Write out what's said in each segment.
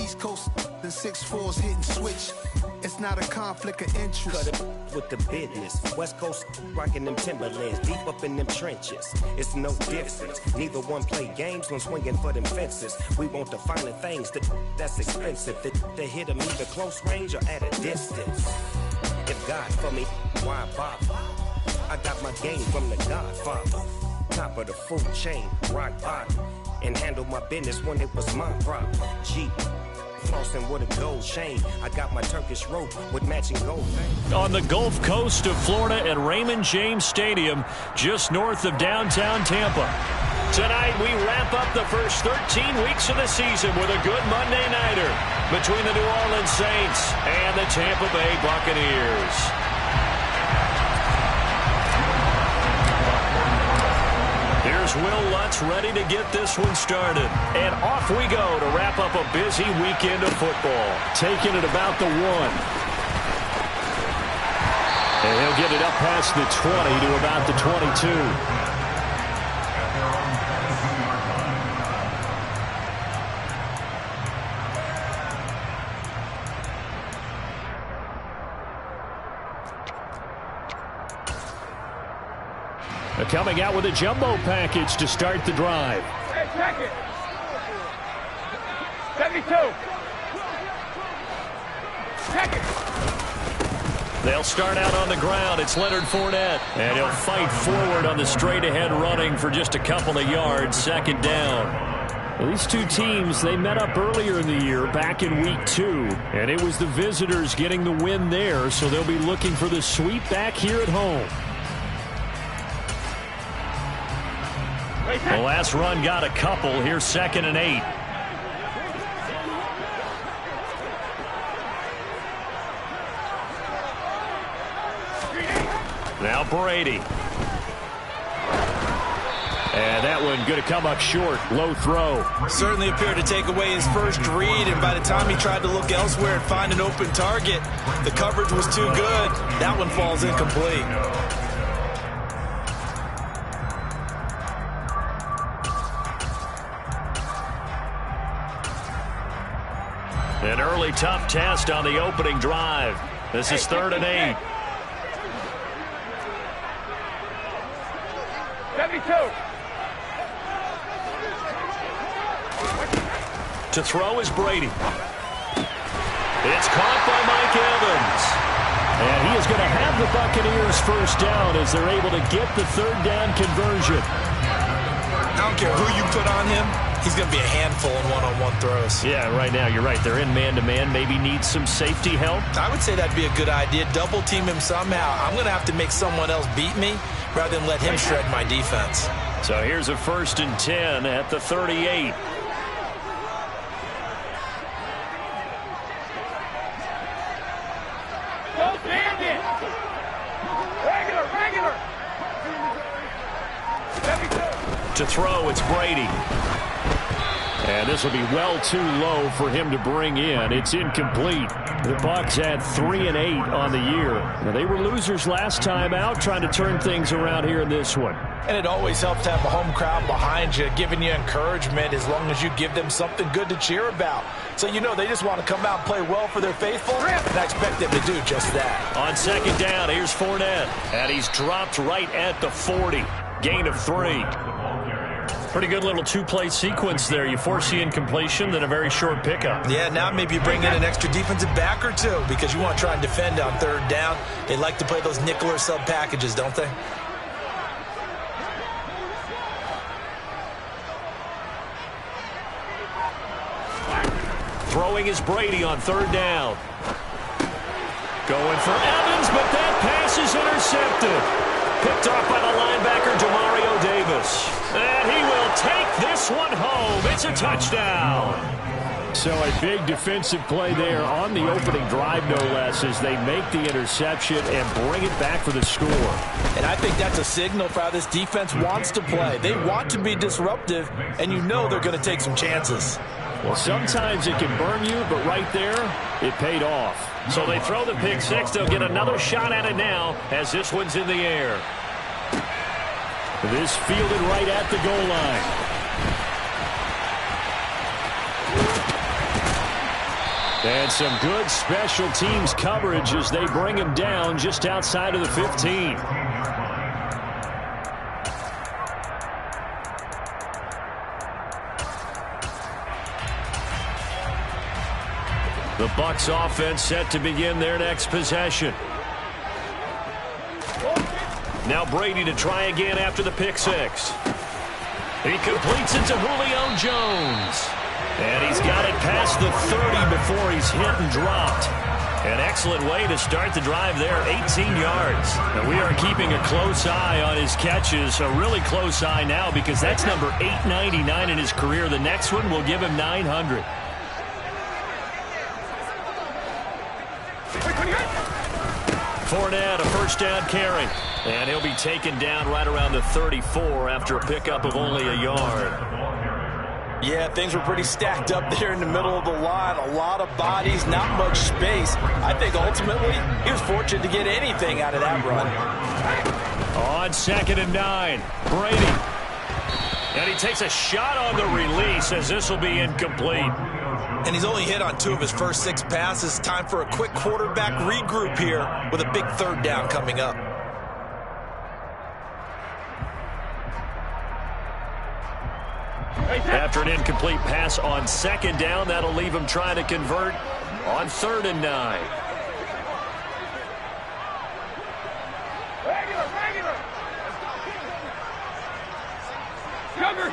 East Coast and 6'4s hitting switch. It's not a conflict of interest. Cut it with the business. West Coast rocking them Timberlands, deep up in them trenches. It's no difference. Neither one play games when swinging for them fences. We want the finer things that's expensive. They hit them either close range or at a distance. If God for me, why bother? I got my game from the Godfather. Top of the food chain, rock bottom. And handle my business when it was my problem. Jeep. Flossing with a gold chain. I got my Turkish rope with matching gold veins. On the Gulf Coast of Florida at Raymond James Stadium, just north of downtown Tampa. Tonight, we wrap up the first 13 weeks of the season with a good Monday nighter between the New Orleans Saints and the Tampa Bay Buccaneers. Here's Will Lutz ready to get this one started. And off we go to wrap up a busy weekend of football. Taking it about the 1. And he'll get it up past the 20 to about the 22. Coming out with a jumbo package to start the drive. Hey, check it. 72. Check it. They'll start out on the ground. It's Leonard Fournette. And he'll fight forward on the straight-ahead running for just a couple of yards. Second down. Well, these two teams, they met up earlier in the year, back in Week 2. And it was the visitors getting the win there, so they'll be looking for the sweep back here at home. The last run got a couple. Here's 2nd and 8. Now Brady. And that one going to come up short. Low throw. Certainly appeared to take away his first read, and by the time he tried to look elsewhere and find an open target, the coverage was too good. That one falls incomplete. An early tough test on the opening drive. This is 3rd and 8. 72. To throw is Brady. It's caught by Mike Evans. And he is going to have the Buccaneers first down as they're able to get the 3rd down conversion. I don't care who you put on him. He's going to be a handful in one-on-one throws. Yeah, right now, you're right. They're in man-to-man. Maybe need some safety help. I would say that'd be a good idea. Double team him somehow. I'm going to have to make someone else beat me rather than let him shred my defense. So here's a 1st and 10 at the 38. Go bandit. Regular. 72. To throw, it's Brady. And this will be well too low for him to bring in. It's incomplete. The Bucs had 3 and 8 on the year. Now, they were losers last time out, trying to turn things around here in this one. And it always helps to have a home crowd behind you, giving you encouragement as long as you give them something good to cheer about. So you know they just want to come out and play well for their faithful, and I expect them to do just that. On 2nd down, here's Fournette. And he's dropped right at the 40. Gain of 3. Pretty good little two-play sequence there. You force the incompletion, then a very short pickup. Yeah, now maybe you bring in an extra defensive back or two because you want to try and defend on 3rd down. They like to play those nickel or sub packages, don't they? Throwing is Brady on 3rd down. Going for Evans, but that pass is intercepted. Picked off by the linebacker, Demario Davis. And he will take this one home. It's a touchdown. So a big defensive play there on the opening drive, no less, as they make the interception and bring it back for the score. And I think that's a signal for how this defense wants to play. They want to be disruptive, and you know they're going to take some chances. Well, sometimes it can burn you, but right there, it paid off. So they throw the pick six. They'll get another shot at it now as this one's in the air. This fielded right at the goal line. And some good special teams coverage as they bring him down just outside of the 15. The Bucks offense set to begin their next possession. Now Brady to try again after the pick six. He completes it to Julio Jones. And he's got it past the 30 before he's hit and dropped. An excellent way to start the drive there, 18 yards. And we are keeping a close eye on his catches, a really close eye now because that's number 899 in his career. The next one will give him 900. Fournette, a first down carry. And he'll be taken down right around the 34 after a pickup of only a yard. Yeah, things were pretty stacked up there in the middle of the line. A lot of bodies, not much space. I think ultimately he was fortunate to get anything out of that run. On 2nd and 9, Brady. And he takes a shot on the release as this will be incomplete. And he's only hit on 2 of his first 6 passes. Time for a quick quarterback regroup here with a big 3rd down coming up. After an incomplete pass on 2nd down, that'll leave him trying to convert on 3rd and 9.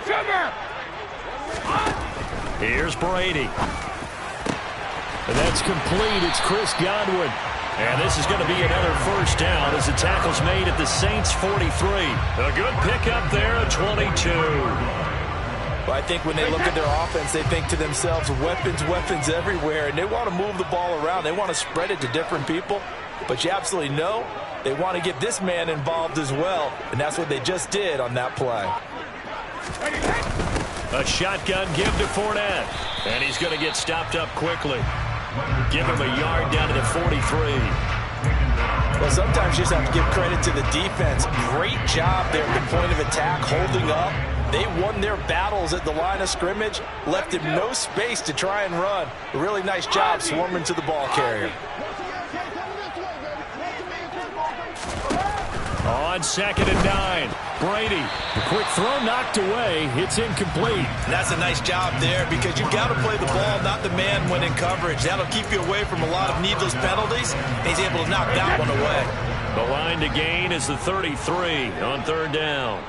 Sugar! Here's Brady. And that's complete. It's Chris Godwin. And this is going to be another first down as the tackle's made at the Saints' 43. A good pickup there at 22. But I think when they look at their offense, they think to themselves, weapons everywhere, and they want to move the ball around. They want to spread it to different people. But you absolutely know they want to get this man involved as well, and that's what they just did on that play. A shotgun give to Fournette, and he's going to get stopped up quickly. Give him a yard down to the 43. Well, sometimes you just have to give credit to the defense. Great job there at the point of attack, holding up. They won their battles at the line of scrimmage, left him no space to try and run. A really nice job swarming to the ball carrier. On 2nd and 9, Brady. The quick throw knocked away. It's incomplete. And that's a nice job there because you've got to play the ball, not the man when in coverage. That'll keep you away from a lot of needless penalties. He's able to knock that one away. The line to gain is the 33 on 3rd down.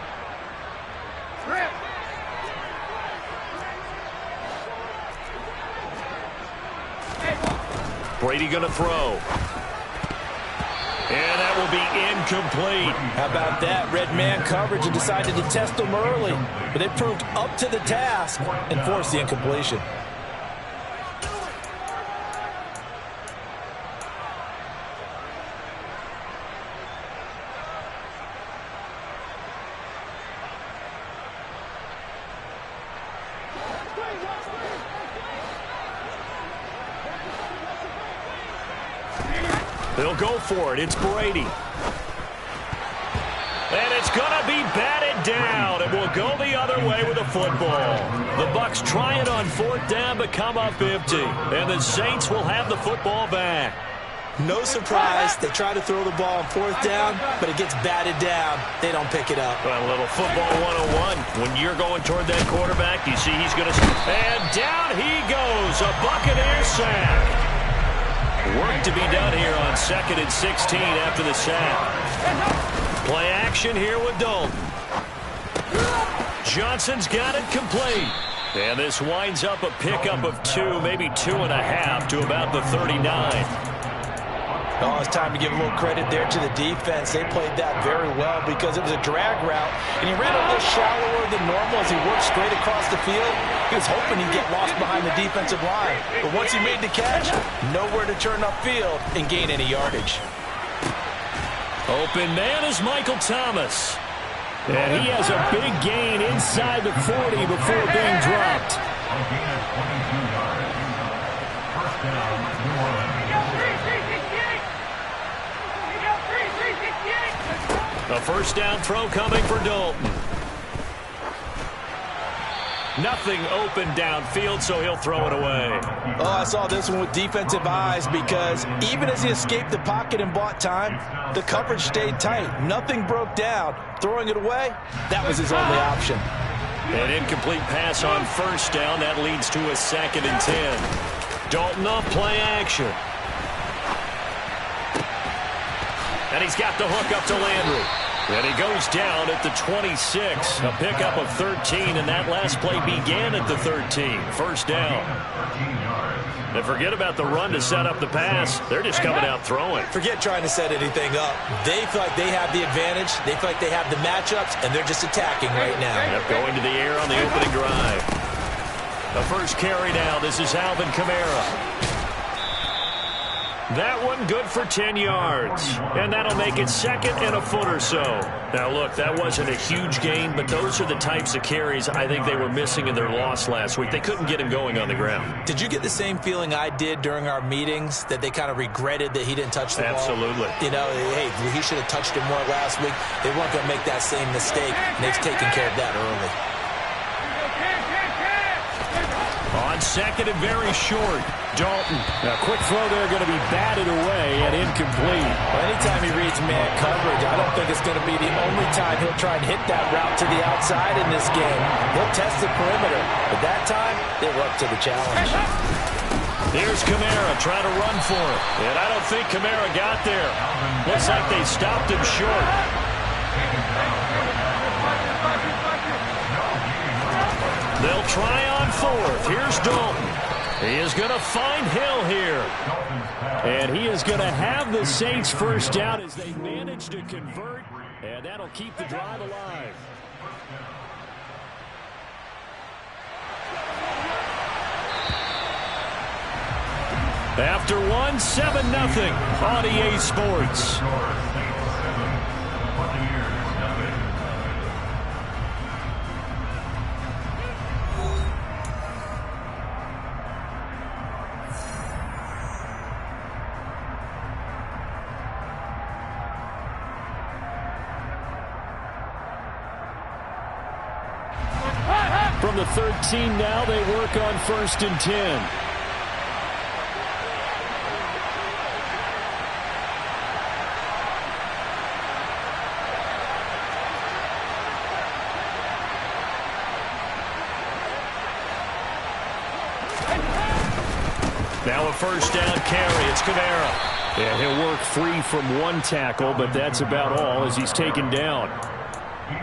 Brady going to throw. And that will be incomplete. How about that? Red man coverage and decided to test them early. But they proved up to the task and forced the incompletion. They'll go for it. It's Brady. And it's going to be batted down. It will go the other way with the football. The Bucks try it on 4th down, but come up empty. And the Saints will have the football back. No surprise. They try to throw the ball on 4th down, but it gets batted down. They don't pick it up. Well, a little football 101. When you're going toward that quarterback, you see he's going to... And down he goes. A Buccaneer sack. Work to be done here on 2nd and 16 after the sack. Play action here with Dalton. Johnson's got it complete. And this winds up a pickup of 2, maybe 2.5 to about the 39. Oh, it's time to give a little credit there to the defense. They played that very well because it was a drag route, and he ran a little shallower than normal as he worked straight across the field. He was hoping he'd get lost behind the defensive line. But once he made the catch, nowhere to turn upfield and gain any yardage. Open man is Michael Thomas. And he has a big gain inside the 40 before being dropped. A first down throw coming for Dalton. Nothing open downfield, so he'll throw it away. Oh, I saw this one with defensive eyes because even as he escaped the pocket and bought time, the coverage stayed tight. Nothing broke down. Throwing it away, that was his only option. An incomplete pass on first down. That leads to a 2nd and 10. Dalton off play action. And he's got the hook up to Landry. And he goes down at the 26. A pickup of 13, and that last play began at the 13. First down. And forget about the run to set up the pass. They're just coming out throwing. Forget trying to set anything up. They feel like they have the advantage. They feel like they have the matchups, and they're just attacking right now. Yep, going to the air on the opening drive. The first carry now. This is Alvin Kamara. That one good for 10 yards. And that'll make it 2nd and a foot or so. Now, look, that wasn't a huge gain, but those are the types of carries I think they were missing in their loss last week. They couldn't get him going on the ground. Did you get the same feeling I did during our meetings, that they kind of regretted that he didn't touch the ball? Absolutely. You know, hey, he should have touched it more last week. They weren't going to make that same mistake, and they've taken care of that early. On 2nd and very short, Dalton. A quick throw there going to be batted away and incomplete. Well, anytime he reads man coverage, I don't think it's going to be the only time he'll try and hit that route to the outside in this game. He'll test the perimeter, but that time, they were up to the challenge. Here's Kamara trying to run for it. And I don't think Kamara got there. Looks like they stopped him short. They'll try on 4th. Here's Dalton. He is going to find Hill here. And he is going to have the Saints first down as they manage to convert. And that'll keep the drive alive. After one, 7-0 on EA Sports. From the 13 now, they work on 1st and 10. Now a first down carry. It's Kamara. Yeah, he'll work free from one tackle, but that's about all as he's taken down.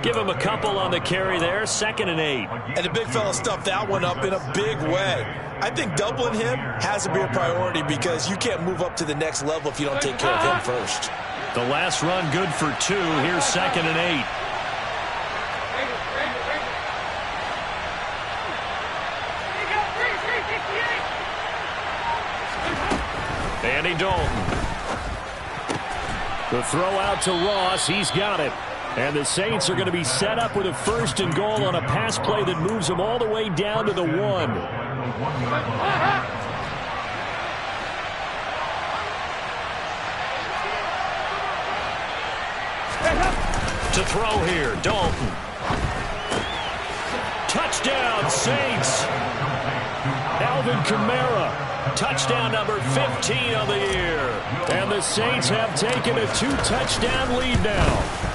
Give him a couple on the carry there. 2nd and 8. And the big fella stuffed that one up in a big way. I think doubling him has to be a priority because you can't move up to the next level if you don't take care of him first. The last run good for 2. Here's 2nd and 8. Andy Dalton. The throw out to Ross. He's got it. And the Saints are going to be set up with a 1st and goal on a pass play that moves them all the way down to the 1. To throw here, Dalton. Touchdown, Saints. Alvin Kamara. Touchdown number 15 of the year. And the Saints have taken a 2-touchdown lead now.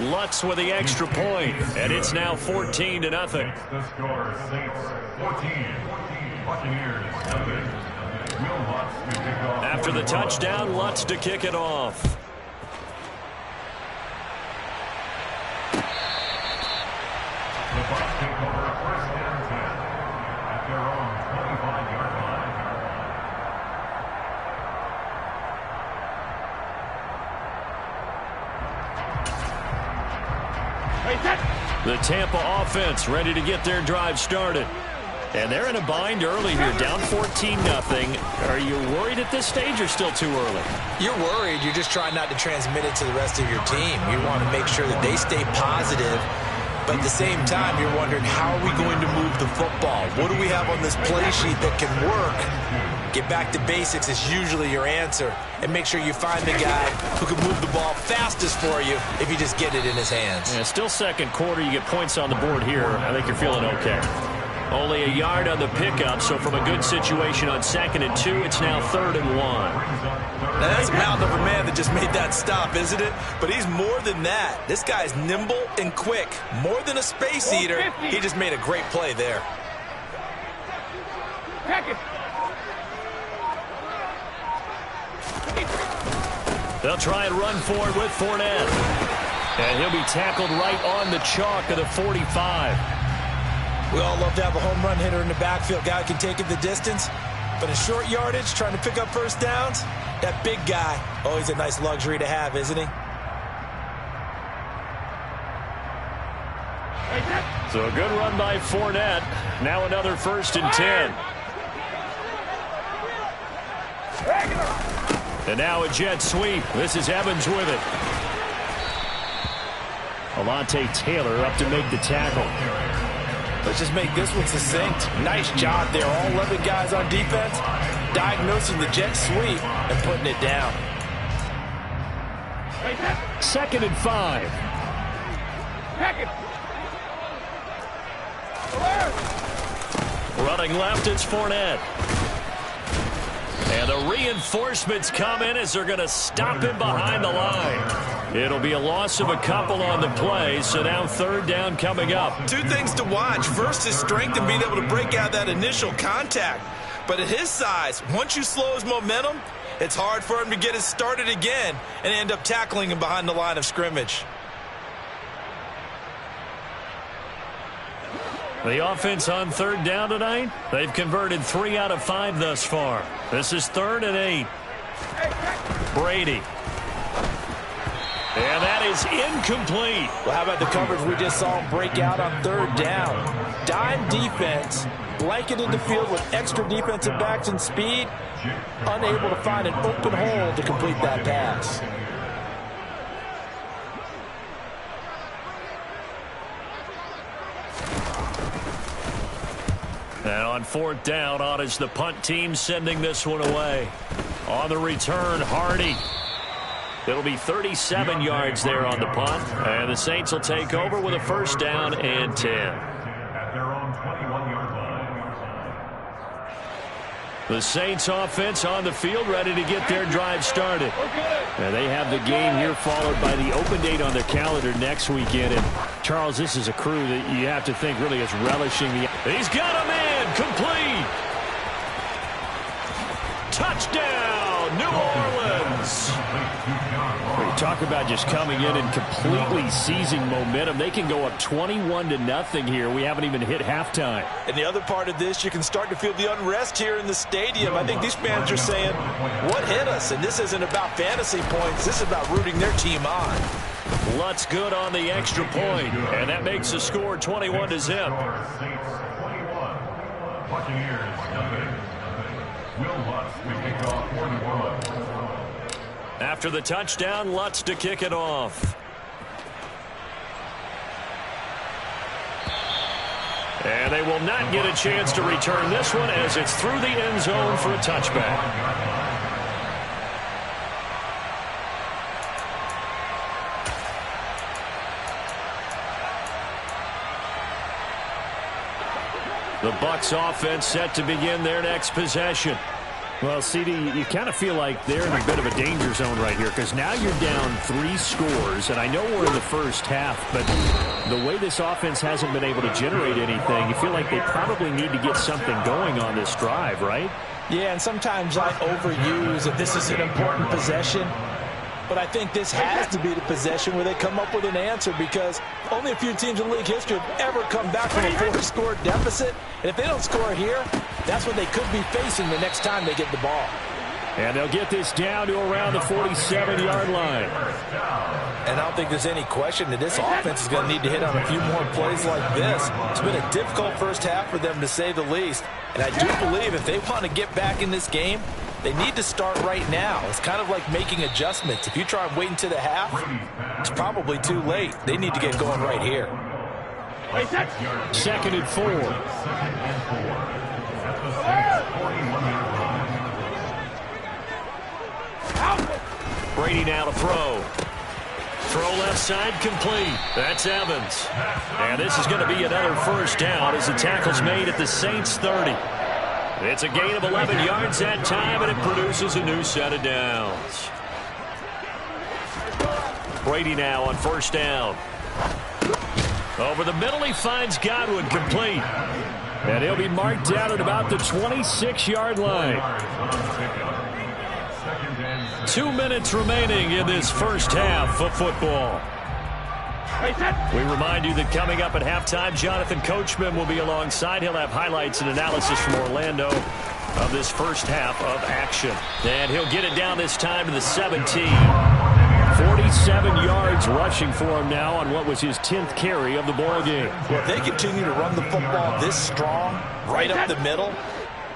Lutz with the extra point, and it's now 14-0. The score, Saints 14, Buccaneers 7. Will Lutz to kick off. After the touchdown, Lutz to kick it off. The Bucks take over 1st and 10 at their own 25-yard line. The Tampa offense ready to get their drive started. And they're in a bind early here, down 14-0. Are you worried at this stage or still too early? You're worried. You're just trying not to transmit it to the rest of your team. You want to make sure that they stay positive But at the same time, you're wondering, how are we going to move the football? What do we have on this play sheet that can work? Get back to basics is usually your answer. And make sure you find the guy who can move the ball fastest for you if you just get it in his hands. Yeah, still second quarter. You get points on the board here. I think you're feeling okay. Only a yard on the pickup, so from a good situation on 2nd and 2, it's now 3rd and 1. Now that's a mountain of a man that just made that stop, isn't it? But he's more than that. This guy's nimble and quick. More than a space eater, he just made a great play there. Check it. They'll try and run forward with Fournette. And he'll be tackled right on the chalk of the 45. We all love to have a home run hitter in the backfield. Guy can take it the distance. But in short yardage, trying to pick up first downs, that big guy, always a nice luxury to have, isn't he? So a good run by Fournette. Now another 1st and 10. And now a jet sweep. This is Evans with it. Alontae Taylor up to make the tackle. Let's just make this one succinct. Nice job there. All 11 guys on defense diagnosing the jet sweep and putting it down. 2nd and 5. Check it. Running left, it's Fournette. And the reinforcements come in as they're going to stop him behind the line. It'll be a loss of a couple on the play, so now 3rd down coming up. Two things to watch. First, his strength and being able to break out that initial contact. But at his size, once you slow his momentum, it's hard for him to get it started again and end up tackling him behind the line of scrimmage. The offense on 3rd down tonight, they've converted 3 out of 5 thus far. This is 3rd and 8. Brady. And that is incomplete. Well, how about the coverage we just saw him break out on 3rd down? Dime defense, blanketed the field with extra defensive backs and speed, unable to find an open hole to complete that pass. And on 4th down, on is the punt team sending this one away. On the return, Hardy. It'll be 37 yards there on the punt. And the Saints will take over with a 1st down and 10. At their own 21-yard line. The Saints offense on the field, ready to get their drive started. And they have the game here followed by the open date on their calendar next weekend. And Charles, this is a crew that you have to think really is relishing the... He's got a man, complete. Touchdown, New Orleans. We talk about just coming in and completely seizing momentum. They can go up 21-0 here. We haven't even hit halftime. And the other part of this, you can start to feel the unrest here in the stadium. I think these fans are saying, what hit us? And this isn't about fantasy points. This is about rooting their team on. Lutz good on the extra point, and that makes the score 21-0. Saints 21. Buccaneers nothing. Will Lutz to kick off 41. After the touchdown, Lutz to kick it off. And they will not get a chance to return this one as it's through the end zone for a touchback. The Bucks offense set to begin their next possession. Well, CD, you kind of feel like they're in a bit of a danger zone right here because now you're down 3 scores, and I know we're in the first half, but the way this offense hasn't been able to generate anything, you feel like they probably need to get something going on this drive, right? Yeah, and sometimes I overuse if this is an important possession. But I think this has to be the possession where they come up with an answer because only a few teams in league history have ever come back from a 4-score deficit. And if they don't score here, that's what they could be facing the next time they get the ball. And they'll get this down to around the 47-yard line. And I don't think there's any question that this offense is going to need to hit on a few more plays like this. It's been a difficult first half for them, to say the least. And I do believe if they want to get back in this game, they need to start right now. It's kind of like making adjustments. If you try and wait until the half, it's probably too late. They need to get going right here. Second and 4. At the Saints' 41-yard line. Brady now to throw. Throw left side, complete. That's Evans. And this is going to be another first down as the tackle's made at the Saints' 30. It's a gain of 11 yards that time, and it produces a new set of downs. Brady now on first down. Over the middle, he finds Godwin, complete. And he'll be marked down at about the 26-yard line. 2 minutes remaining in this first half of football. We remind you that coming up at halftime, Jonathan Coachman will be alongside. He'll have highlights and analysis from Orlando of this first half of action. And he'll get it down this time to the 17. 47 yards rushing for him now on what was his 10th carry of the ball game. Well, if they continue to run the football this strong, right up the middle,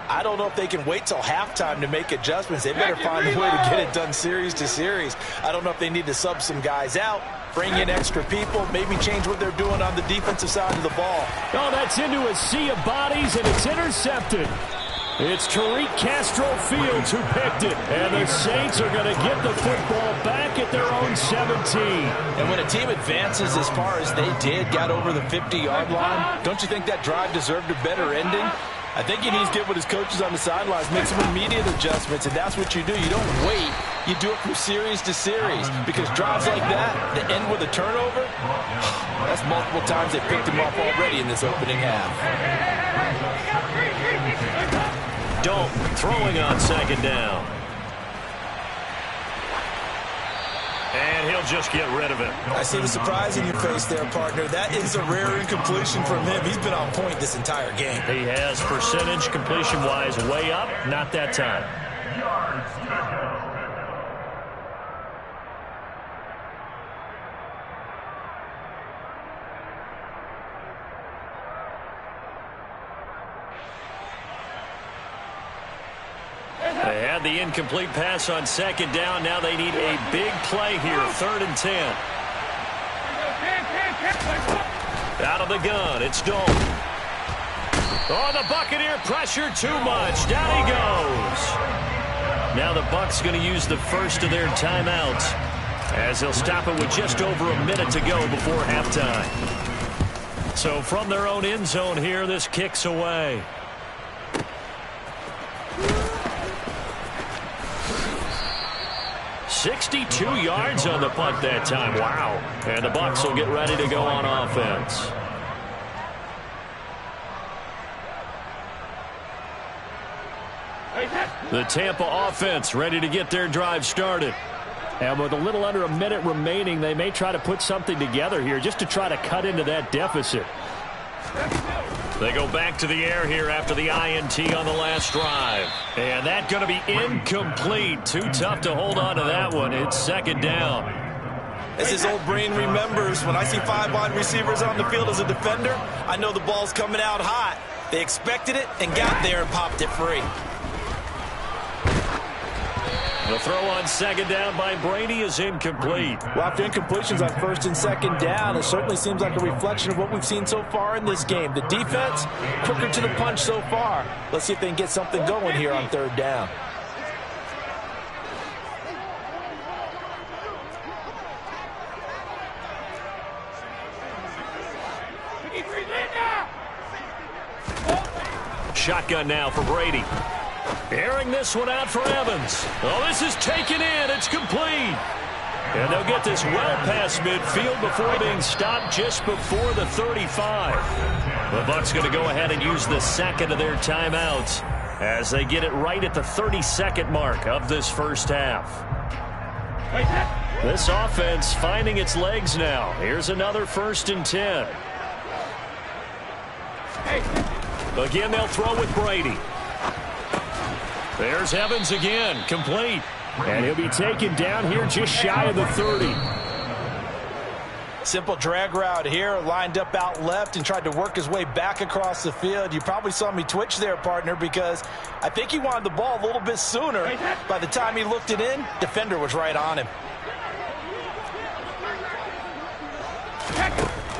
I don't know if they can wait till halftime to make adjustments. They better find a way to get it done series to series. I don't know if they need to sub some guys out, bring in extra people, maybe change what they're doing on the defensive side of the ball. Oh, that's into a sea of bodies, and it's intercepted. It's Tariq Castro Fields who picked it, and the Saints are going to get the football back at their own 17. And when a team advances as far as they did, got over the 50-yard line, don't you think that drive deserved a better ending? I think he needs to get with his coaches on the sidelines, make some immediate adjustments, and that's what you do. You don't wait. You do it from series to series, because drives like that end with a turnover, that's multiple times they picked him off already in this opening half. Dalton throwing on second down. And he'll just get rid of it. I see the surprise in your face there, partner. That is a rare incompletion from him. He's been on point this entire game. He has percentage completion-wise way up. Not that time. Yards to go. They had the incomplete pass on second down. Now they need a big play here. 3rd and 10. Out of the gun, it's Dalton. Oh, the Buccaneer pressure too much. Down he goes. Now the Bucs going to use the first of their timeouts as they'll stop it with just over a minute to go before halftime. So from their own end zone here, this kicks away. $62 yards on the punt that time. Wow. And the Bucs will get ready to go on offense. The Tampa offense ready to get their drive started. And with a little under a minute remaining, they may try to put something together here just to try to cut into that deficit. They go back to the air here after the INT on the last drive. And that's going to be incomplete. Too tough to hold on to that one. It's second down. As his old brain remembers, when I see 5 wide receivers on the field as a defender, I know the ball's coming out hot. They expected it and got there and popped it free. The throw on second down by Brady is incomplete. Well, after incompletions on 1st and 2nd down, it certainly seems like a reflection of what we've seen so far in this game. The defense, quicker to the punch so far. Let's see if they can get something going here on 3rd down. Shotgun now for Brady. Airing this one out for Evans. Oh, this is taken in. It's complete. And they'll get this well past midfield before being stopped just before the 35. The Bucs going to go ahead and use the second of their timeouts as they get it right at the 32nd mark of this first half. This offense finding its legs now. Here's another 1st and 10. Again, they'll throw with Brady. There's Evans again, complete. And he'll be taken down here just shy of the 30. Simple drag route here, lined up out left and tried to work his way back across the field. You probably saw me twitch there, partner, because I think he wanted the ball a little bit sooner. By the time he looked it in, defender was right on him.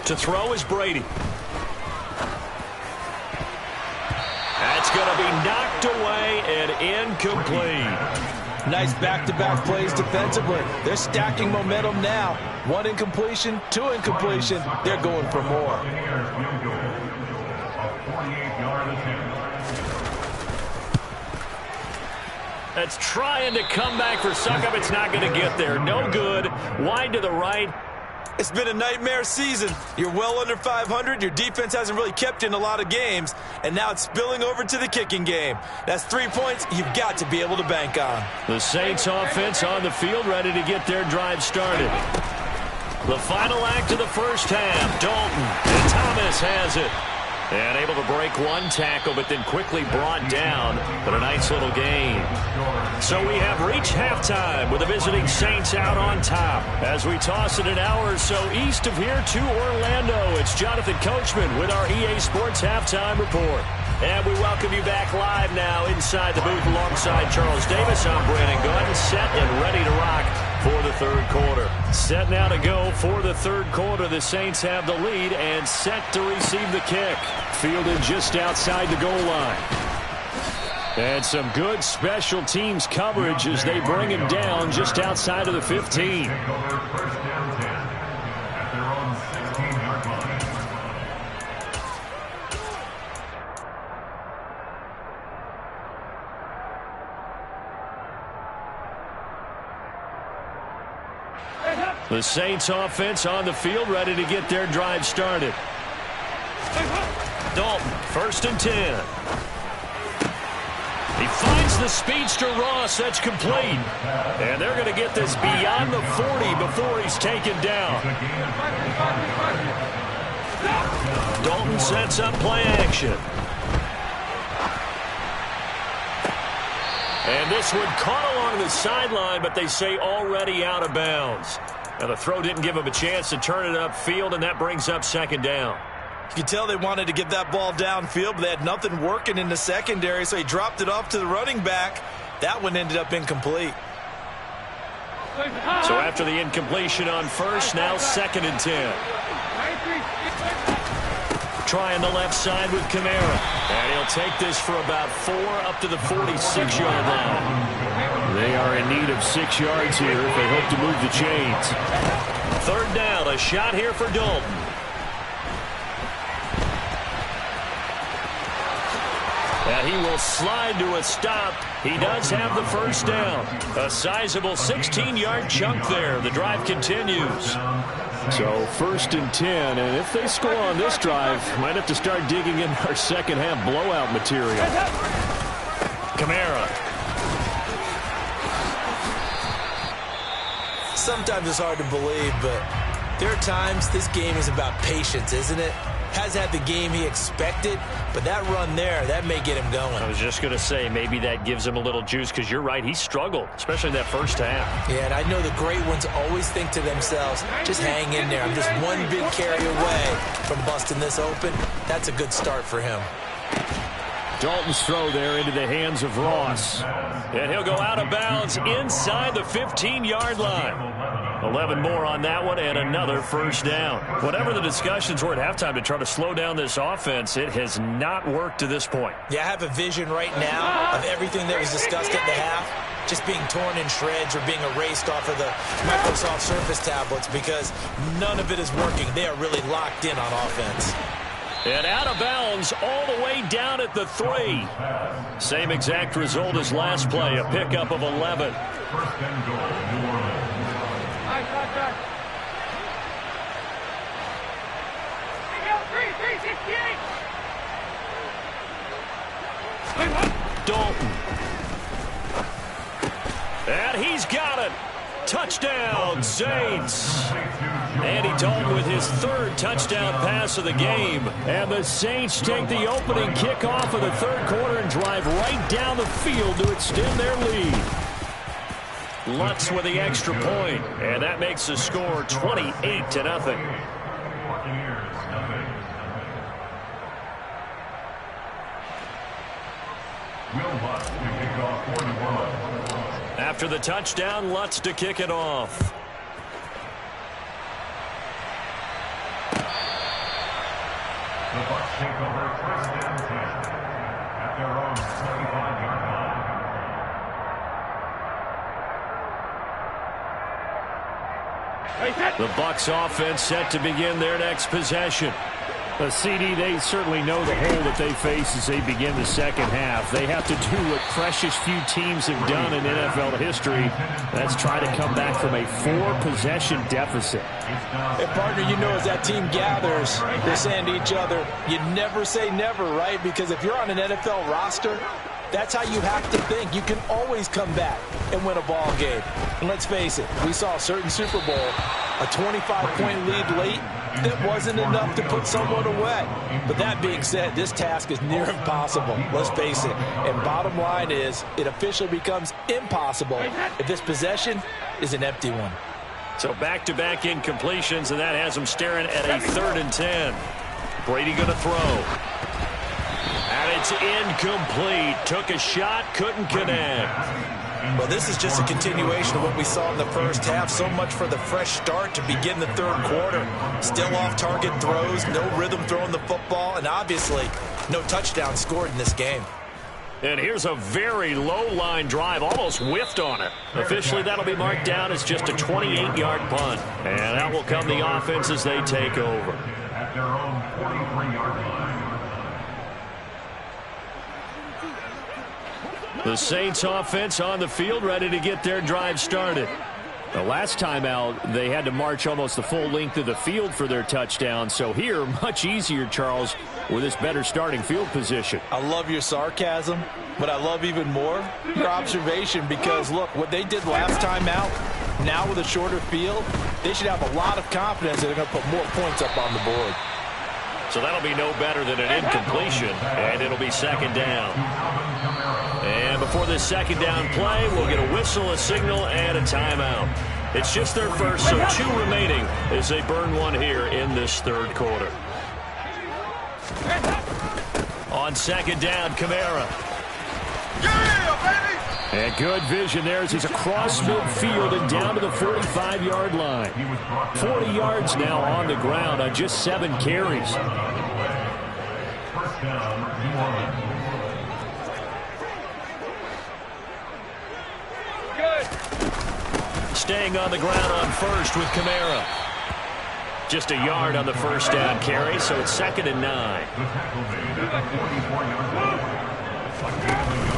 To throw is Brady. going to be knocked away and incomplete. Nice back-to-back plays defensively. They're stacking momentum now. 1 incompletion, 2 incompletion. They're going for more. That's trying to come back for Suckup. It's not going to get there. No good. Wide to the right. It's been a nightmare season. You're well under 500. Your defense hasn't really kept you in a lot of games. And now it's spilling over to the kicking game. That's 3 points you've got to be able to bank on. The Saints offense on the field, ready to get their drive started. The final act of the first half. Dalton and Thomas has it. And able to break 1 tackle, but then quickly brought down. But a nice little gain. So we have reached halftime with the visiting Saints out on top. As we toss it an hour or so east of here to Orlando, it's Jonathan Coachman with our EA Sports Halftime Report. And we welcome you back live now inside the booth alongside Charles Davis. I'm Brandon Gordon, set and ready to rock for the third quarter. Set now to go for the third quarter. The Saints have the lead and set to receive the kick. Fielded just outside the goal line. And some good special teams coverage as they bring him down just outside of the 15. The Saints offense on the field, ready to get their drive started. Dalton, 1st and 10. He finds the speedster Ross. That's complete. And they're going to get this beyond the 40 before he's taken down. Dalton sets up play action. And this one caught along the sideline, but they say already out of bounds. Now the throw didn't give him a chance to turn it upfield, and that brings up 2nd down. You could tell they wanted to get that ball downfield, but they had nothing working in the secondary, so he dropped it off to the running back. That one ended up incomplete. So after the incompletion on 1st, now 2nd and 10. Trying the left side with Kamara. And he'll take this for about 4 up to the 46-yard line. They are in need of 6 yards here if they hope to move the chains. 3rd down, a shot here for Dalton. And he will slide to a stop. He does have the 1st down. A sizable 16-yard chunk there. The drive continues. So 1st and 10, and if they score on this drive, might have to start digging in our second half blowout material. Kamara. Sometimes it's hard to believe, but there are times this game is about patience, isn't it? Has had the game he expected, but that run there, that may get him going. I was just going to say, maybe that gives him a little juice, because you're right, he struggled, especially in that 1st half. Yeah, and I know the great ones always think to themselves, just hang in there. I'm just one big carry away from busting this open. That's a good start for him. Dalton's throw there into the hands of Ross. And he'll go out of bounds inside the 15-yard line. 11 more on that one, and another 1st down. Whatever the discussions were at halftime to try to slow down this offense, it has not worked to this point. Yeah, I have a vision right now of everything that was discussed at the half just being torn in shreds or being erased off of the Microsoft Surface tablets, because none of it is working. They are really locked in on offense. And out of bounds all the way down at the 3. Same exact result as last play, a pickup of 11. 1st and goal, New Orleans. Dalton. And he's got it. Touchdown, Saints. Andy Dalton with his 3rd touchdown pass of the game. And the Saints take the opening kickoff of the 3rd quarter and drive right down the field to extend their lead. Lutz with the extra point, and that makes the score 28-0. After the touchdown, Lutz to kick it off. The Bucks take over 1st and 10 at their own 25-yard line. The Bucks offense set to begin their next possession. CD, they certainly know the hole that they face as they begin the second half. They have to do what precious few teams have done in NFL history. That's try to come back from a 4-possession deficit. Hey, partner, you know as that team gathers, they're saying to each other, you never say never, right? Because if you're on an NFL roster, that's how you have to think. You can always come back and win a ball game. And let's face it, we saw a certain Super Bowl, a 25-point lead late, that wasn't enough to put someone away. But that being said, this task is near impossible. Let's face it. And bottom line is, it officially becomes impossible if this possession is an empty one. So back-to-back incompletions, and that has them staring at a 3rd and 10. Brady going to throw. And it's incomplete. Took a shot, couldn't connect. Well, this is just a continuation of what we saw in the first half. So much for the fresh start to begin the third quarter. Still off-target throws, no rhythm throwing the football, and obviously no touchdown scored in this game. And here's a very low-line drive, almost whiffed on it. Officially, that'll be marked down as just a 28-yard punt. And that will come the offense as they take over. At their own 43-yard line. The Saints offense on the field, ready to get their drive started. The last time out, they had to march almost the full length of the field for their touchdown. So here, much easier, Charles, with this better starting field position. I love your sarcasm, but I love even more your observation because, look, what they did last time out, now with a shorter field, they should have a lot of confidence that they're going to put more points up on the board. So that'll be no better than an incompletion, and it'll be 2nd down. And before this 2nd down play, we'll get a whistle, a signal, and a timeout. It's just their first, so 2 remaining as they burn one here in this third quarter. On 2nd down, Kamara. And good vision there as he's across midfield and down to the 45-yard line. 40 yards now on the ground on just 7 carries. First down, New Orleans. Staying on the ground on first with Kamara. Just a yard on the first down carry, so it's 2nd and 9.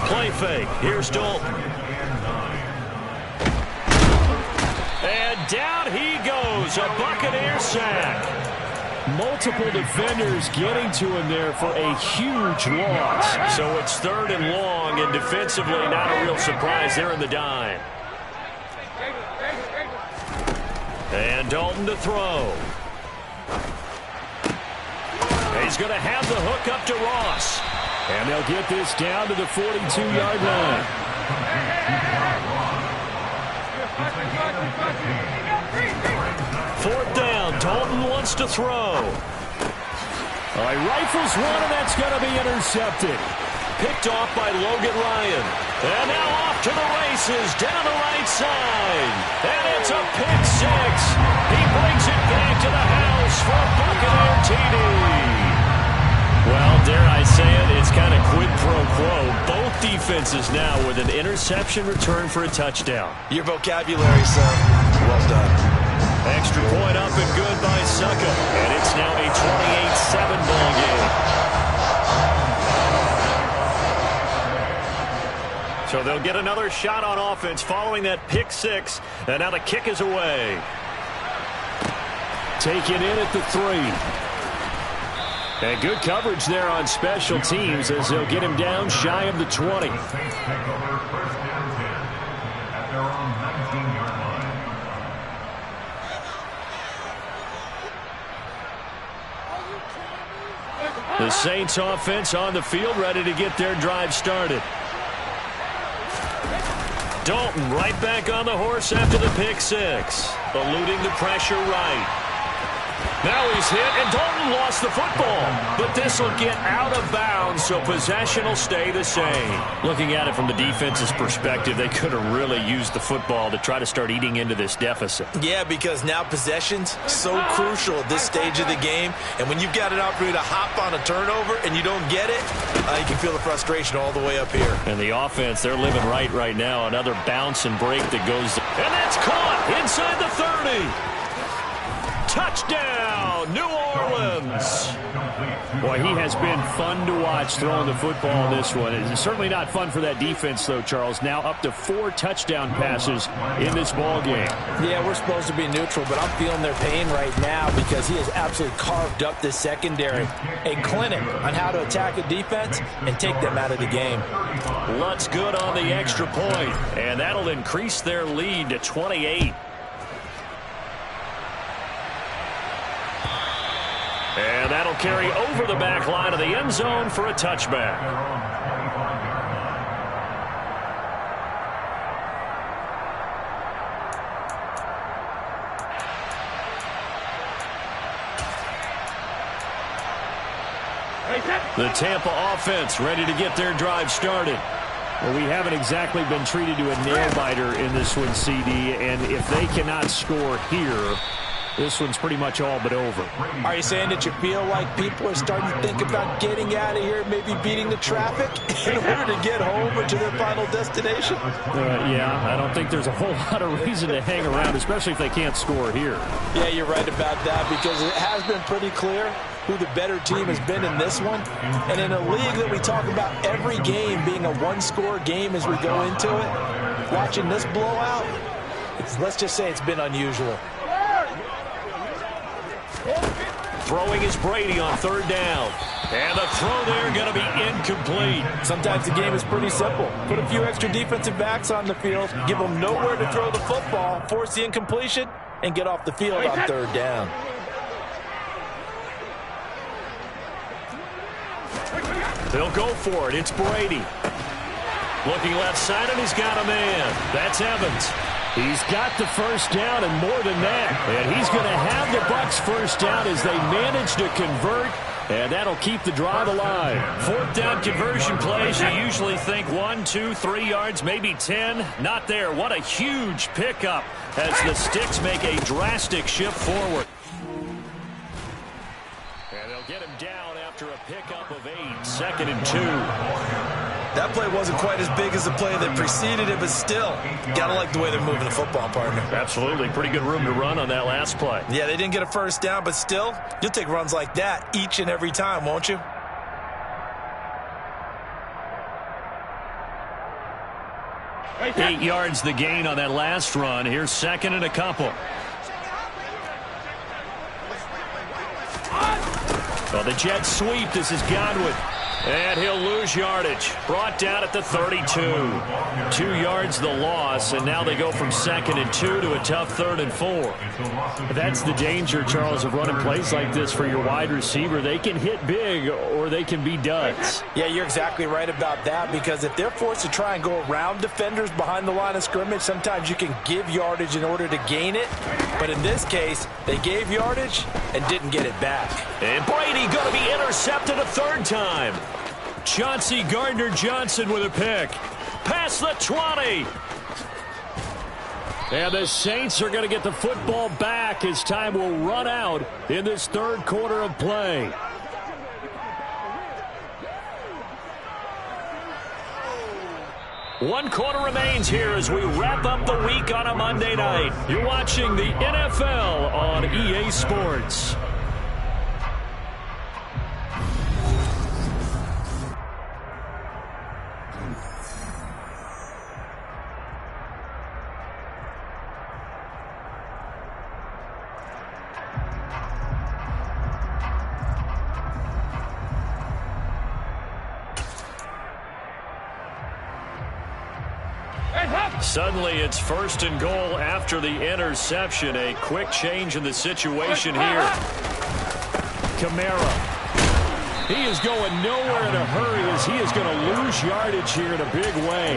Play fake. Here's Dalton. And down he goes. A Buccaneer sack. Multiple defenders getting to him there for a huge loss. So it's 3rd and long, and defensively not a real surprise there in the dime. And Dalton to throw. He's going to have the hook up to Ross. And they'll get this down to the 42-yard line. 4th down. Dalton wants to throw. He rifles one, and that's going to be intercepted. Picked off by Logan Ryan. And now off to the races down the right side. And it's a pick 6. He brings it back to the house for a Buccaneer TD. Well, dare I say it, it's kind of quid pro quo. Both defenses now with an interception return for a touchdown. Your vocabulary, sir. Well done. Extra point up and good by Succa. And it's now a 28-7 ball game. So they'll get another shot on offense following that pick 6. And now the kick is away. Taken in at the 3. And good coverage there on special teams as they'll get him down shy of the 20. The Saints offense on the field ready to get their drive started. Dalton right back on the horse after the pick 6. Eluding the pressure right. Now he's hit, and Dalton lost the football. But this will get out of bounds, so possession will stay the same. Looking at it from the defense's perspective, they could have really used the football to try to start eating into this deficit. Yeah, because now possession's so crucial at this stage of the game. And when you've got an opportunity to hop on a turnover and you don't get it, you can feel the frustration all the way up here. And the offense, they're living right now. Another bounce and break that goes. And that's caught inside the 30. Touchdown, New Orleans. Boy, he has been fun to watch throwing the football in this one. It's certainly not fun for that defense, though, Charles. Now up to 4 touchdown passes in this ball game. Yeah, we're supposed to be neutral, but I'm feeling their pain right now because he has absolutely carved up this secondary. A clinic on how to attack a defense and take them out of the game. Lutz good on the extra point, and that'll increase their lead to 28. And that'll carry over the back line of the end zone for a touchback. The Tampa offense ready to get their drive started. Well, we haven't exactly been treated to a nail-biter in this one, CD, and if they cannot score here, this one's pretty much all but over. Are you saying that you feel like people are starting to think about getting out of here, maybe beating the traffic in order to get home or to their final destination? Yeah, I don't think there's a whole lot of reason to hang around, especially if they can't score here. Yeah, you're right about that because it has been pretty clear who the better team has been in this one. And in a league that we talk about every game being a one-score game as we go into it, watching this blowout, let's just say it's been unusual. Throwing is Brady on 3rd down. And the throw there going to be incomplete. Sometimes the game is pretty simple. Put a few extra defensive backs on the field, give them nowhere to throw the football, force the incompletion, and get off the field on 3rd down. They'll go for it. It's Brady. Looking left side, and he's got a man. That's Evans. He's got the first down and more than that. And he's going to have the Bucks first down as they manage to convert. And that'll keep the drive alive. 4th down conversion plays. You usually think 1, 2, 3 yards, maybe 10. Not there. What a huge pickup as the Sticks make a drastic shift forward. And they'll get him down after a pickup of 8. 2nd and 2. That play wasn't quite as big as the play that preceded it, but still, gotta like the way they're moving the football, partner. Absolutely. Pretty good room to run on that last play. Yeah, they didn't get a first down, but still, you'll take runs like that each and every time, won't you? Right. 8 yards the gain on that last run. Here's 2nd and a couple. Well, the jet sweep. This is Godwin. And he'll lose yardage. Brought down at the 32. 2 yards the loss, and now they go from 2nd and 2 to a tough 3rd and 4. That's the danger, Charles, of running plays like this for your wide receiver. They can hit big or they can be duds. Yeah, you're exactly right about that because if they're forced to try and go around defenders behind the line of scrimmage, sometimes you can give yardage in order to gain it. But in this case, they gave yardage and didn't get it back. And Brady going to be intercepted a 3rd time. Chauncey Gardner-Johnson with a pick. Past the 20. And the Saints are going to get the football back as time will run out in this 3rd quarter of play. One quarter remains here as we wrap up the week on a Monday night. You're watching the NFL on EA Sports. Suddenly, it's 1st and goal after the interception. A quick change in the situation here. Kamara. He is going nowhere in a hurry as he is going to lose yardage here in a big way.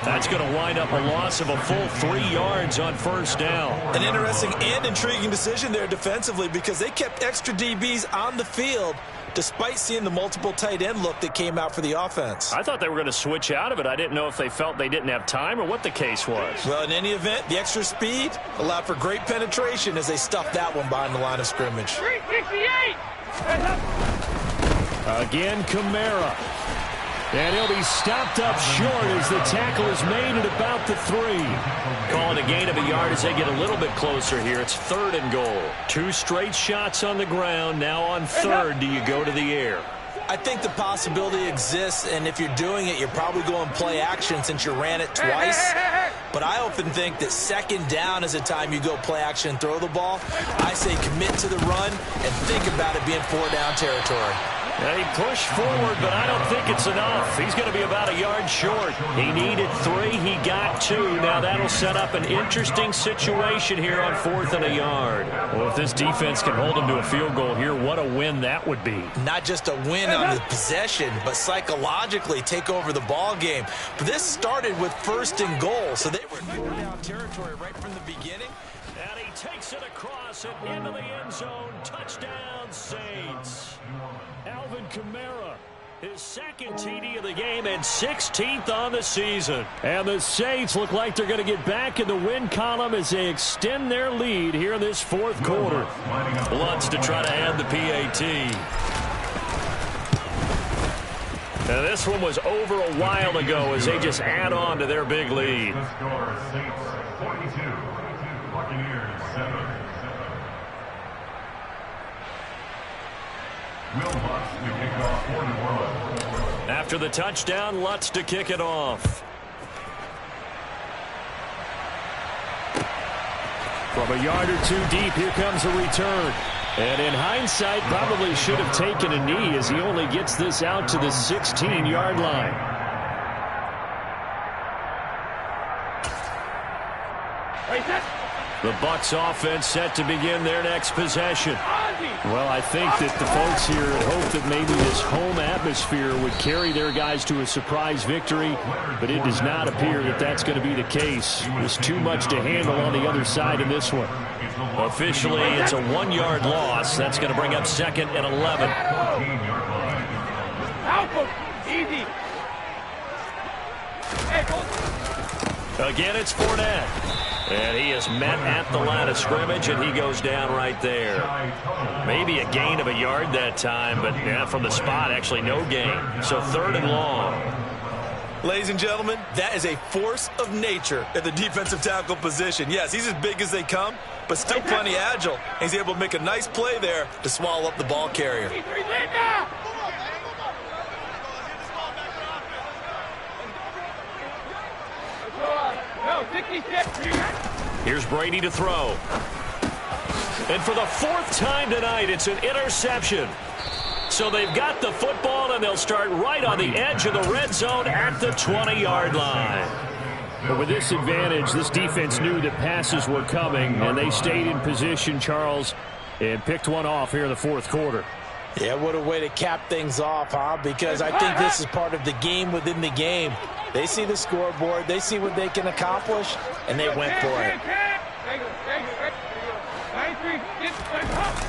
That's going to wind up a loss of a full 3 yards on first down. An interesting and intriguing decision there defensively because they kept extra DBs on the field despite seeing the multiple tight end look that came out for the offense. I thought they were going to switch out of it. I didn't know if they felt they didn't have time or what the case was. Well, in any event, the extra speed allowed for great penetration as they stuffed that one behind the line of scrimmage. 368! Again, Kamara. And he'll be stopped up short as the tackle is made at about the 3. Calling a gain of a yard as they get a little bit closer here. It's 3rd and goal. 2 straight shots on the ground. Now on 3rd, do you go to the air? I think the possibility exists, and if you're doing it, you're probably going play action since you ran it twice. But I often think that 2nd down is the time you go play action and throw the ball. I say commit to the run and think about it being 4-down territory. He pushed forward, but I don't think it's enough. He's going to be about a yard short. He needed 3. He got 2. Now that'll set up an interesting situation here on 4th and a yard. Well, if this defense can hold him to a field goal here, what a win that would be. Not just a win on the possession, but psychologically take over the ball game. But this started with 1st and goal, so they were in 4-down territory right from the beginning. And he takes it across and into the end zone. Touchdown, Saints. Alvin Kamara, his 2nd TD of the game and 16th on the season. And the Saints look like they're going to get back in the win column as they extend their lead here in this 4th quarter. Lutz to try to add the PAT. Now this one was over a while ago as they just add on to their big lead. The score, Saints 42, Buccaneers 7. Will Lutz to kick it off for New Orleans. After the touchdown, Lutz to kick it off. From a yard or 2 deep, here comes a return. And in hindsight, probably should have taken a knee as he only gets this out to the 16-yard line. The Bucs offense set to begin their next possession. Well, I think that the folks here had hoped that maybe this home atmosphere would carry their guys to a surprise victory, but it does not appear that that's going to be the case. There's too much to handle on the other side in this one. Officially, it's a 1-yard loss. That's going to bring up 2nd and 11. Easy. Again, it's Fournette. And he is met at the line of scrimmage, and he goes down right there. Maybe a gain of a yard that time, but from the spot, actually no gain. So 3rd and long. Ladies and gentlemen, that is a force of nature at the defensive tackle position. Yes, he's as big as they come, but still plenty agile. He's able to make a nice play there to swallow up the ball carrier. Here's Brady to throw. And for the 4th time tonight, it's an interception. So they've got the football, and they'll start right on the edge of the red zone at the 20-yard line. But with this advantage, this defense knew that passes were coming, and they stayed in position, Charles, and picked one off here in the 4th quarter. Yeah, what a way to cap things off, huh? Because I think this is part of the game within the game. They see the scoreboard, they see what they can accomplish, and they went for it.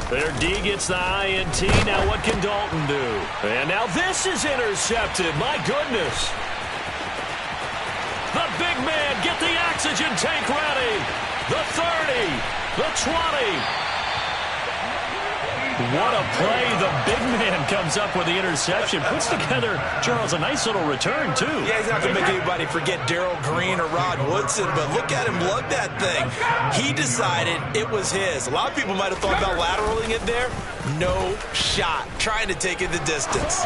Their D gets the INT. Now what can Dalton do? And now this is intercepted. My goodness. The big man, get the oxygen tank ready. The 30, the 20. What a play. The big man comes up with the interception. Puts together, Charles, a nice little return, too. Yeah, he's not going to make anybody forget Darrell Green or Rod Woodson, but look at him lug that thing. He decided it was his. A lot of people might have thought about lateraling it there. No shot. Trying to take it the distance.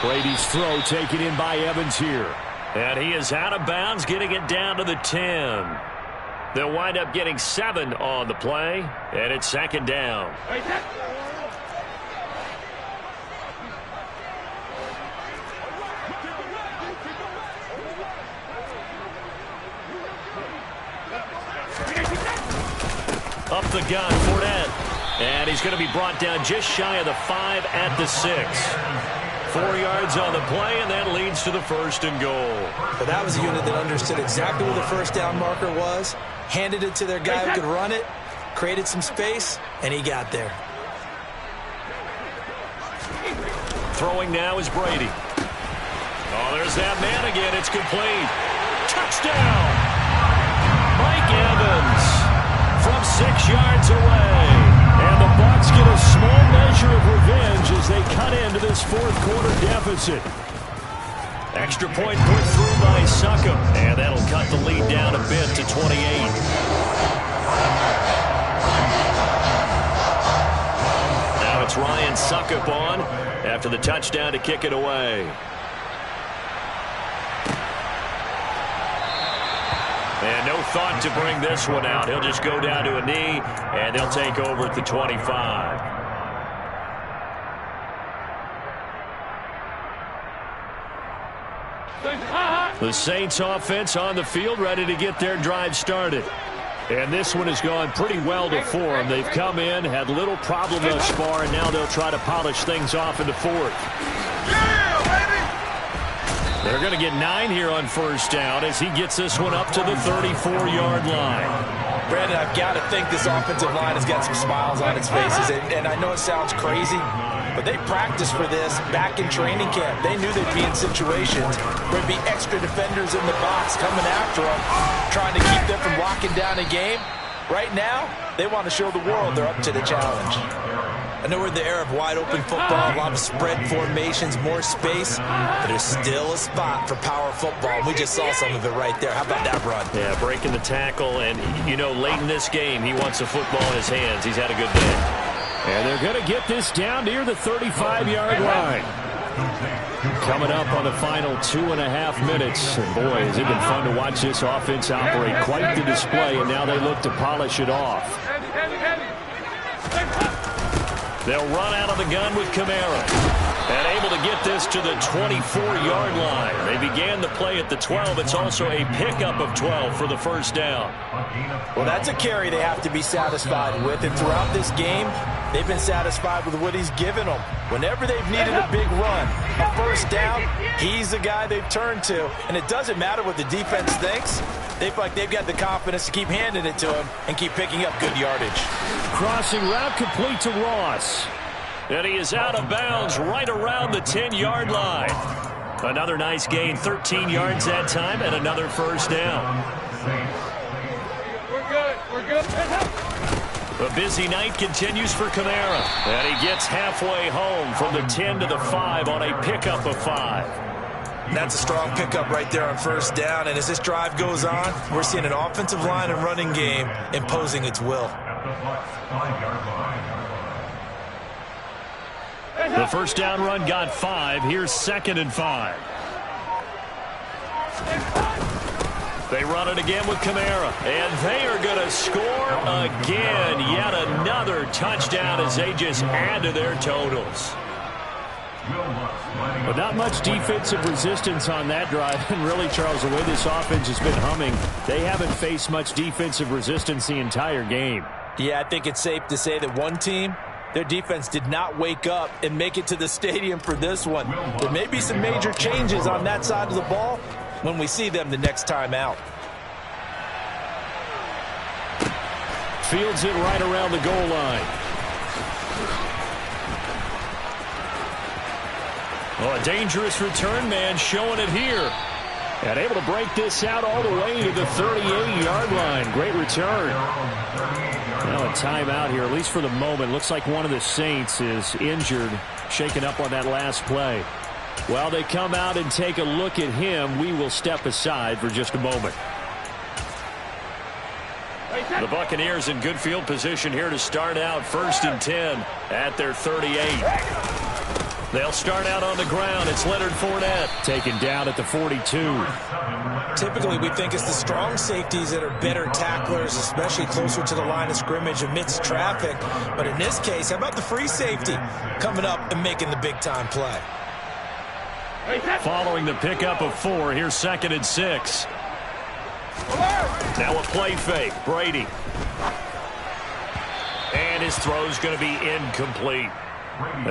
Brady's throw taken in by Evans here. And he is out of bounds, getting it down to the 10. They'll wind up getting 7 on the play, and it's 2nd down. Up the gun, Fournette. And he's going to be brought down just shy of the 5 at the 6. 4 yards on the play, and that leads to the 1st and goal. But that was a unit that understood exactly where the first down marker was, handed it to their guy who could run it, created some space, and he got there. Throwing now is Brady. Oh, there's that man again. It's complete. Touchdown! Mike Evans from 6 yards away. And the Bucs get a small measure of revenge as they cut into this 4th quarter deficit. Extra point put through by Suckup. And that'll cut the lead down a bit to 28. Now it's Ryan Suckup on after the touchdown to kick it away. And no thought to bring this one out. He'll just go down to a knee, and they'll take over at the 25. The Saints offense on the field, ready to get their drive started. And this one has gone pretty well to form. They've come in, had little problem thus far, and now they'll try to polish things off in the 4th. They're going to get 9 here on 1st down as he gets this one up to the 34-yard line. Brandon, I've got to think this offensive line has got some smiles on its faces. And I know it sounds crazy, but they practiced for this back in training camp. They knew they'd be in situations where there'd be extra defenders in the box coming after them, trying to keep them from locking down a game. Right now, they want to show the world they're up to the challenge. I know we're in the era of wide-open football, a lot of spread formations, more space, but there's still a spot for power football. We just saw some of it right there. How about that run? Yeah, breaking the tackle, and, you know, late in this game, he wants the football in his hands. He's had a good day. And they're going to get this down near the 35-yard line. Coming up on the final 2.5 minutes. And boy, has it been fun to watch this offense operate. Quite the display, and now they look to polish it off. They'll run out of the gun with Kamara. And able to get this to the 24-yard line. They began the play at the 12. It's also a pickup of 12 for the 1st down. Well, that's a carry they have to be satisfied with. And throughout this game, they've been satisfied with what he's given them. Whenever they've needed a big run, a 1st down, he's the guy they've turned to. And it doesn't matter what the defense thinks. They feel like they've got the confidence to keep handing it to him and keep picking up good yardage. Crossing route complete to Ross. And he is out of bounds right around the 10-yard line. Another nice gain, 13 yards that time, and another 1st down. We're good. A busy night continues for Kamara. And he gets halfway home from the 10 to the 5 on a pickup of 5. That's a strong pickup right there on 1st down. And as this drive goes on, we're seeing an offensive line and running game imposing its will. The 1st down run got 5. Here's 2nd and 5. They run it again with Kamara. And they are going to score again. Yet another touchdown as they just add to their totals. But not much defensive resistance on that drive. And really, Charles, the way this offense has been humming, they haven't faced much defensive resistance the entire game. Yeah, I think it's safe to say that one team, their defense did not wake up and make it to the stadium for this one. There may be some major changes on that side of the ball when we see them the next time out. Fields it right around the goal line. Oh, a dangerous return man showing it here. And able to break this out all the way to the 38-yard line. Great return. Now a timeout here, at least for the moment. Looks like one of the Saints is injured, shaken up on that last play. While they come out and take a look at him, we will step aside for just a moment. The Buccaneers in good field position here to start out 1st and 10 at their 38. They'll start out on the ground. It's Leonard Fournette taken down at the 42. Typically, we think it's the strong safeties that are better tacklers, especially closer to the line of scrimmage amidst traffic. But in this case, how about the free safety coming up and making the big-time play? Following the pickup of 4, here's 2nd and 6. Now a play fake. Brady. And his his throw is going to be incomplete.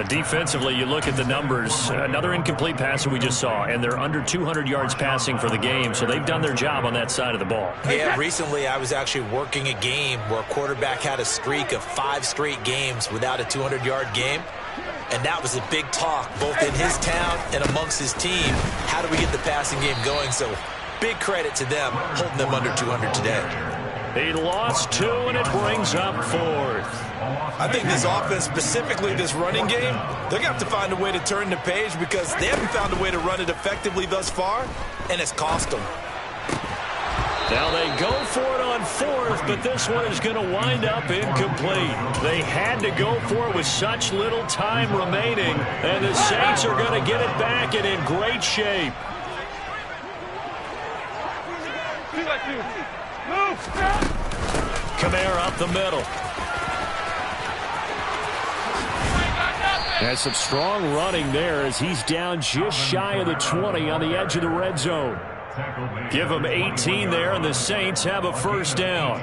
Defensively, you look at the numbers. Another incomplete pass that we just saw, and they're under 200 yards passing for the game, so they've done their job on that side of the ball. Yeah, recently I was actually working a game where a quarterback had a streak of 5 straight games without a 200-yard game, and that was a big talk both in his town and amongst his team. How do we get the passing game going? So big credit to them holding them under 200 today. He lost 2, and it brings up 4th. I think this offense, specifically this running game, they're going to have to find a way to turn the page because they haven't found a way to run it effectively thus far, and it's cost them. Now they go for it on 4th, but this one is going to wind up incomplete. They had to go for it with such little time remaining, and the Saints are going to get it back and in great shape. Kamara up the middle. Has some strong running there as he's down just shy of the 20 on the edge of the red zone. Give him 18 there, and the Saints have a first down.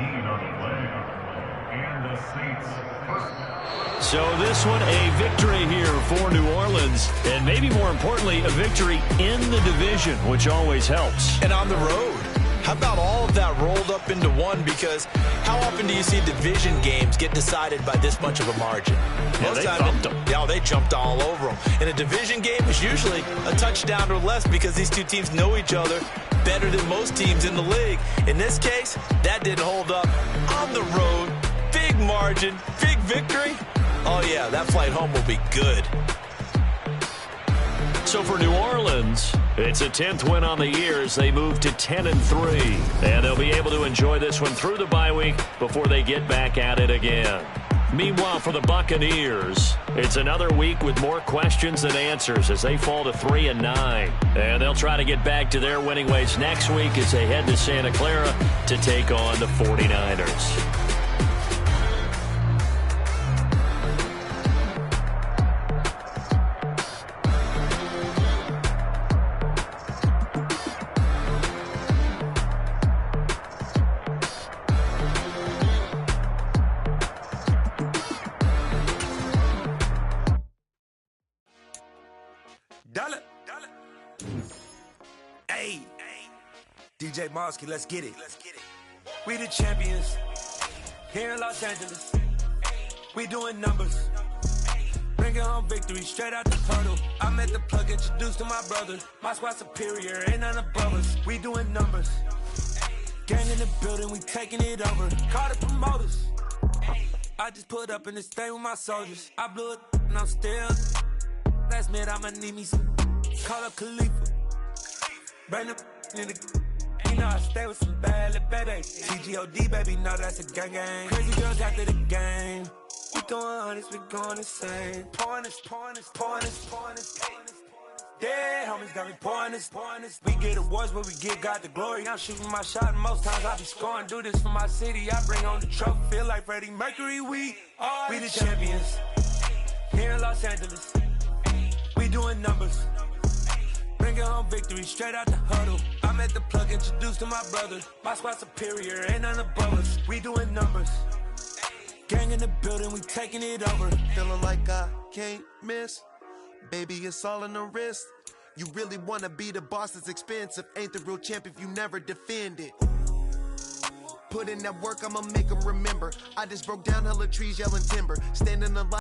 So this one, a victory here for New Orleans, and maybe more importantly, a victory in the division, which always helps. And on the road. How about all of that rolled up into one? Because how often do you see division games get decided by this much of a margin? Yeah, they thumped them. Yeah, they jumped all over them. And a division game is usually a touchdown or less because these two teams know each other better than most teams in the league. In this case, that didn't hold up. On the road, big margin, big victory. Oh, yeah, that flight home will be good. So for New Orleans, it's a 10th win on the year as they move to 10-3. And they'll be able to enjoy this one through the bye week before they get back at it again. Meanwhile, for the Buccaneers, it's another week with more questions than answers as they fall to 3-9. And they'll try to get back to their winning ways next week as they head to Santa Clara to take on the 49ers. Hey, DJ Mosky, let's get it. We the champions here in Los Angeles. We doing numbers. Bringing home victory straight out the turtle. I met the plug, introduced to my brother. My squad superior, ain't none above us. We doing numbers. Gang in the building, we taking it over. Call the promoters. I just put up in this thing with my soldiers. I blew it and I'm still. Last minute, I'ma need me some. Call up Khalifa. Bring the in the. You know I stay with some bad little baby. TGOD, baby, know that's a gang gang. Crazy girls after the game. We going honest, we going insane. Pouring this. Yeah, homies got me pouring this. We get awards, but we give God the glory. I'm shooting my shot, and most times I be scoring. Do this for my city, I bring on the trophy. Feel like Freddie Mercury, we the champions here in Los Angeles. We doing numbers. Bringing home victory straight out the huddle. I met the plug, introduced to my brother. My squad superior, ain't none above us. We doing numbers. Gang in the building, we taking it over. Feeling like I can't miss. Baby, it's all in the wrist. You really wanna be the boss, it's expensive. Ain't the real champ if you never defend it. Put in that work, I'ma make them remember. I just broke down hella trees, yelling timber. Standing alive.